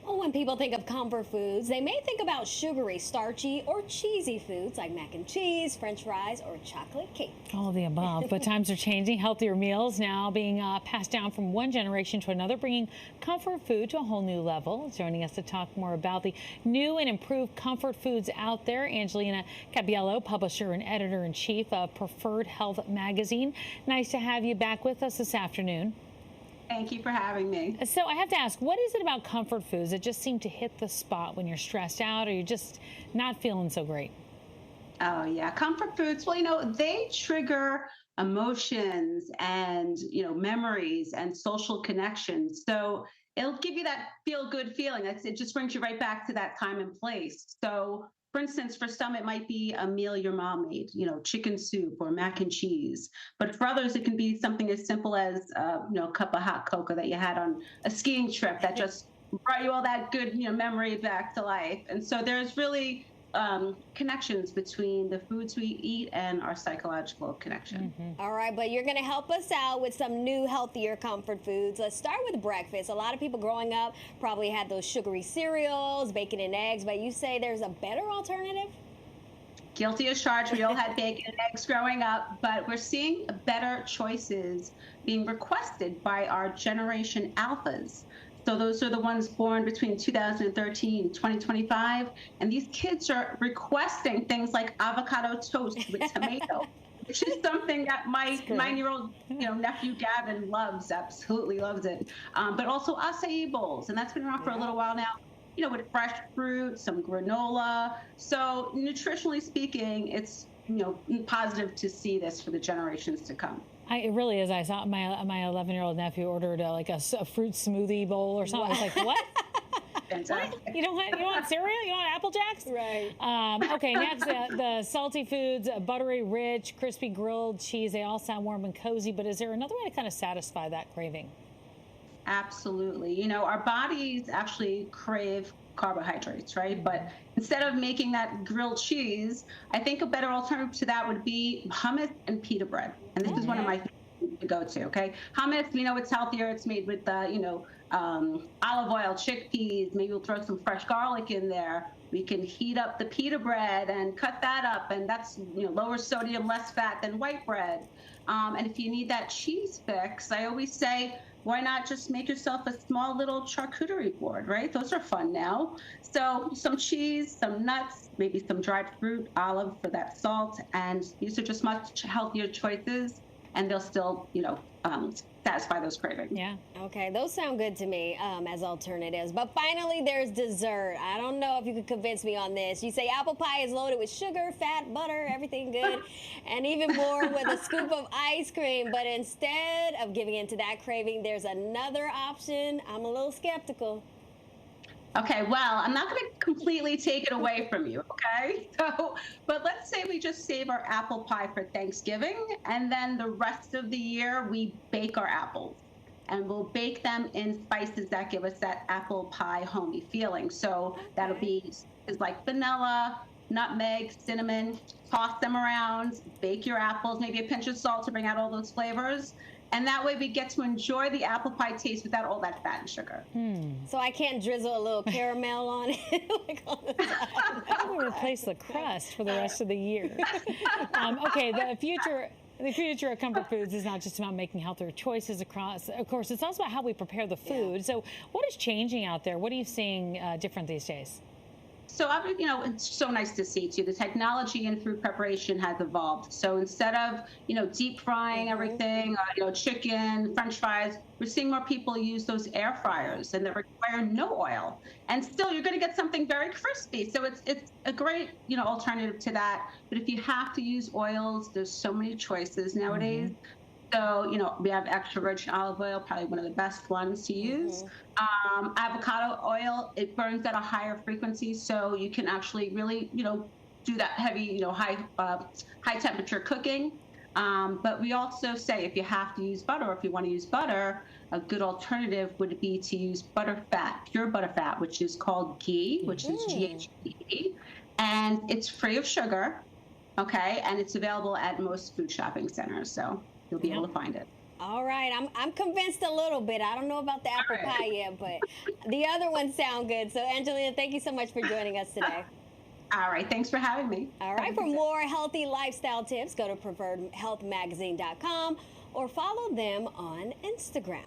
Well, when people think of comfort foods, they may think about sugary, starchy, or cheesy foods like mac and cheese, French fries, or chocolate cake. All of the above, but times are changing. Healthier meals now being passed down from one generation to another, bringing comfort food to a whole new level. Joining us to talk more about the new and improved comfort foods out there, Angelina Cappiello, publisher and editor-in-chief of Preferred Health magazine. Nice to have you back with us this afternoon. Thank you for having me. So I have to ask, what is it about comfort foods that just seem to hit the spot when you're stressed out or you're just not feeling so great? Oh, yeah. Comfort foods, well, they trigger emotions and, memories and social connections. So it'll give you that feel-good feeling. It just brings you right back to that time and place. So, for instance, for some, it might be a meal your mom made, chicken soup or mac and cheese. But for others, it can be something as simple as, a cup of hot cocoa that you had on a skiing trip that just brought you all that good, memory back to life. And so there's really connections between the foods we eat and our psychological connection. All right, but you're going to help us out with some new, healthier comfort foods. Let's start with breakfast. A lot of people growing up probably had those sugary cereals, bacon and eggs, but you say there's a better alternative? Guilty as charged. We all had bacon and eggs growing up, but we're seeing better choices being requested by our Generation Alphas. So those are the ones born between 2013 and 2025. And these kids are requesting things like avocado toast with tomato, which is something that my 9-year-old nephew Gavin loves, absolutely loves it. But also acai bowls, and that's been around for a little while now. With fresh fruit, some granola. So nutritionally speaking, it's positive to see this for the generations to come. It really is. I saw my 11-year-old nephew ordered a fruit smoothie bowl or something. I was like, what? Fantastic. What? You don't want cereal? You want Apple Jacks? Right. Okay, next, the salty foods, buttery, rich, crispy grilled cheese, they all sound warm and cozy, but is there another way to kind of satisfy that craving? Absolutely. Our bodies actually crave carbohydrates, right? But instead of making that grilled cheese, I think a better alternative to that would be hummus and pita bread. And this is one of my favorites to go to, okay? Hummus, it's healthier. It's made with, olive oil, chickpeas. Maybe we'll throw some fresh garlic in there. We can heat up the pita bread and cut that up, and that's lower sodium, less fat than white bread. And if you need that cheese fix, I always say, why not just make yourself a small little charcuterie board, right? Those are fun now. So some cheese, some nuts, maybe some dried fruit, olive for that salt, and these are just much healthier choices, and they'll still, satisfy those cravings. Yeah. Okay, those sound good to me as alternatives. But finally, there's dessert. I don't know if you could convince me on this. You say apple pie is loaded with sugar, fat, butter, everything good, and even more with a scoop of ice cream. But instead of giving into that craving, there's another option. I'm a little skeptical. Okay, well, I'm not going to completely take it away from you, okay? But let's say we just save our apple pie for Thanksgiving, and then the rest of the year we bake our apples. And we'll bake them in spices that give us that apple pie homey feeling. So that'll be like vanilla, nutmeg, cinnamon. Toss them around, bake your apples, maybe a pinch of salt to bring out all those flavors. And that way we get to enjoy the apple pie taste without all that fat and sugar. So I can't drizzle a little caramel on it? How do we replace the crust for the rest of the year? Okay, the future of comfort foods is not just about making healthier choices across. Of course, it's also about how we prepare the food. Yeah. So what is changing out there? What are you seeing different these days? So, it's so nice to see, too. The technology in food preparation has evolved. So instead of, deep frying everything, chicken, French fries, we're seeing more people use those air fryers and that require no oil. And still, you're going to get something very crispy. So it's a great, alternative to that. But if you have to use oils, there's so many choices nowadays. So, we have extra virgin olive oil, probably one of the best ones to use. Avocado oil, it burns at a higher frequency, so you can actually really, do that heavy, high temperature cooking. But we also say if you have to use butter, or if you want to use butter, a good alternative would be to use butterfat, pure butterfat, which is called ghee, which is GHE, and it's free of sugar, okay, and it's available at most food shopping centers. So you'll be able to find it. All right, I'm convinced a little bit. I don't know about the apple pie yet, but the other ones sound good. So, Angelina, thank you so much for joining us today. All right, thanks for having me. All right, for more healthy lifestyle tips, go to preferredhealthmagazine.com or follow them on Instagram.